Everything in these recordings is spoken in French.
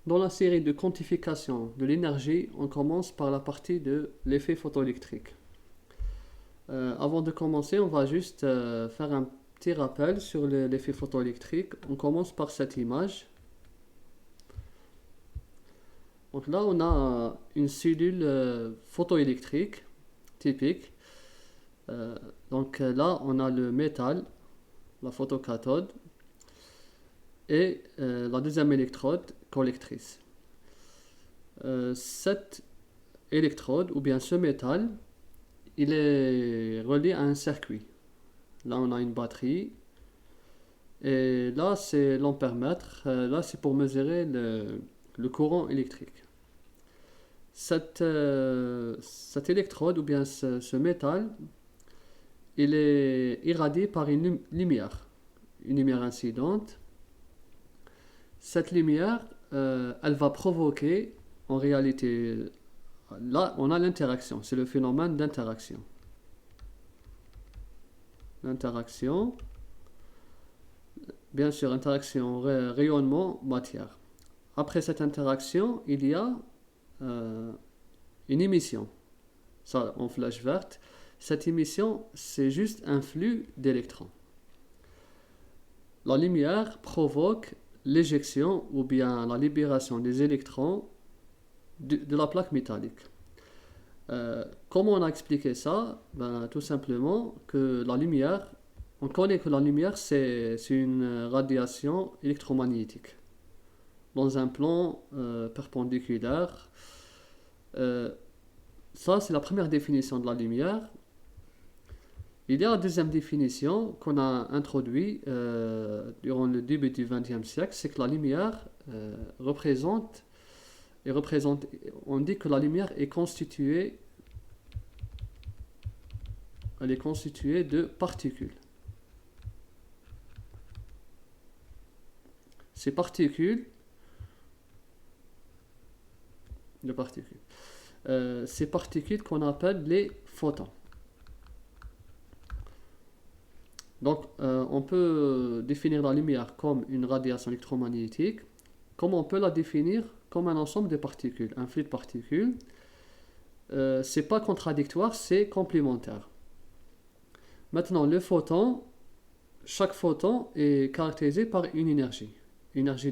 Dans la série de quantification de l'énergie, on commence par la partie de l'effet photoélectrique. Avant de commencer, on va juste faire un petit rappel sur l'effet photoélectrique. On commence par cette image. Donc là, on a une cellule photoélectrique typique. Là, on a le métal, la photocathode, et la deuxième électrode collectrice. Cette électrode, ou bien ce métal, il est relié à un circuit. Là, on a une batterie. Et là, c'est l'ampèremètre. Là, c'est pour mesurer le courant électrique. Cette électrode, ou bien ce métal, il est irradié par une lumière incidente. Cette lumière, elle va provoquer, en réalité, là, on a l'interaction. C'est le phénomène d'interaction. L'interaction, bien sûr, interaction, rayonnement, matière. Après cette interaction, il y a une émission. Ça, en flèche verte. Cette émission, c'est juste un flux d'électrons. La lumière provoque l'éjection ou bien la libération des électrons de la plaque métallique. Comment on a expliqué ça? Tout simplement que la lumière, on connaît que la lumière c'est une radiation électromagnétique dans un plan perpendiculaire. Ça, c'est la première définition de la lumière. Il y a la deuxième définition qu'on a introduite durant le début du XXe siècle, c'est que la lumière représente, on dit que la lumière est constituée de particules. Ces particules, ces particules qu'on appelle les photons. Donc, on peut définir la lumière comme une radiation électromagnétique, comme on peut la définir comme un ensemble de particules, un flux de particules. C'est pas contradictoire, c'est complémentaire. Maintenant, le photon, chaque photon est caractérisé par une énergie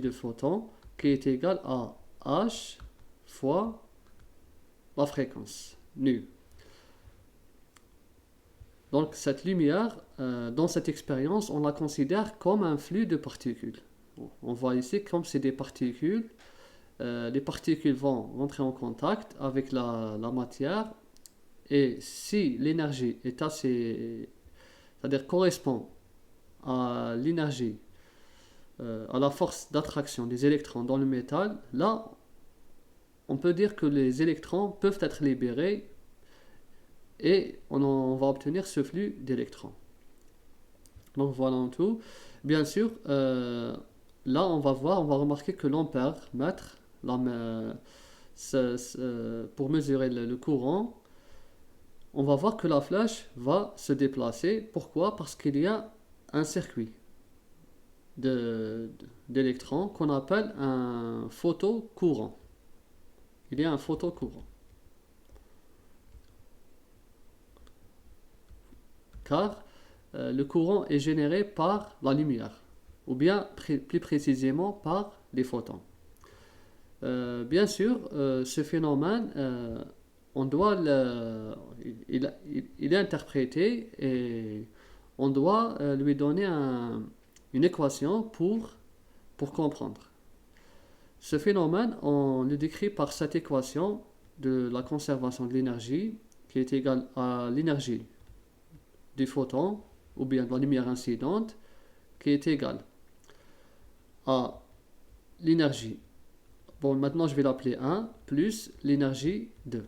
de photon qui est égale à H fois la fréquence, nu. Donc cette lumière, dans cette expérience, on la considère comme un flux de particules. On voit ici comme c'est des particules. Les particules vont rentrer en contact avec la matière. Et si l'énergie est assez, c'est-à-dire correspond à l'énergie, à la force d'attraction des électrons dans le métal, là, on peut dire que les électrons peuvent être libérés et on va obtenir ce flux d'électrons. Donc voilà en tout. Bien sûr, là on va remarquer que l'ampère-mètre, pour mesurer le courant, on va voir que la flèche va se déplacer. Pourquoi? Parce qu'il y a un circuit d'électrons qu'on appelle un photocourant. Il y a un photocourant. Car le courant est généré par la lumière, ou bien plus précisément par les photons. Bien sûr, ce phénomène, il est interprété et on doit lui donner une équation pour comprendre. Ce phénomène, on le décrit par cette équation de la conservation de l'énergie qui est égale à l'énergie du photon ou bien de la lumière incidente qui est égale à l'énergie. Bon, maintenant je vais l'appeler 1 plus l'énergie 2.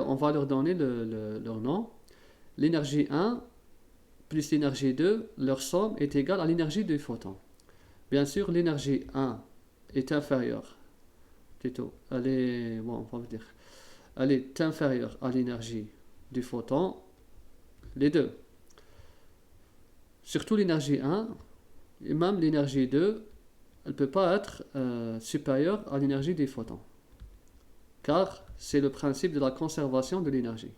On va leur donner leur nom. L'énergie 1 plus l'énergie 2, leur somme est égale à l'énergie du photon. Bien sûr, l'énergie 1 est inférieure, plutôt, elle est inférieure à l'énergie du photon, les deux. Surtout l'énergie 1 et même l'énergie 2, elle ne peut pas être supérieure à l'énergie des photons. Car c'est le principe de la conservation de l'énergie.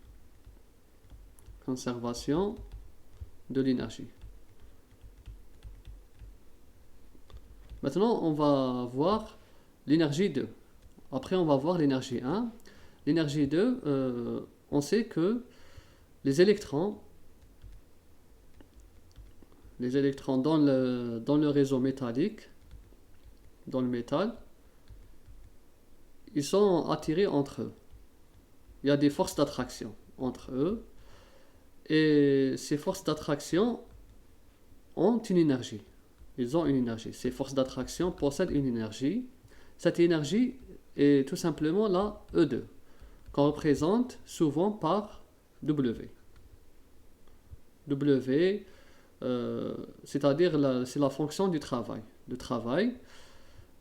Conservation de l'énergie. Maintenant, on va voir l'énergie 2. Après, on va voir l'énergie 1. L'énergie 2, on sait que les électrons dans le réseau métallique, dans le métal, ils sont attirés entre eux. Il y a des forces d'attraction entre eux. Et ces forces d'attraction ont une énergie. Ils ont une énergie. Ces forces d'attraction possèdent une énergie. Cette énergie est tout simplement la E2, qu'on représente souvent par W. W, c'est-à-dire c'est la fonction du travail. Le travail,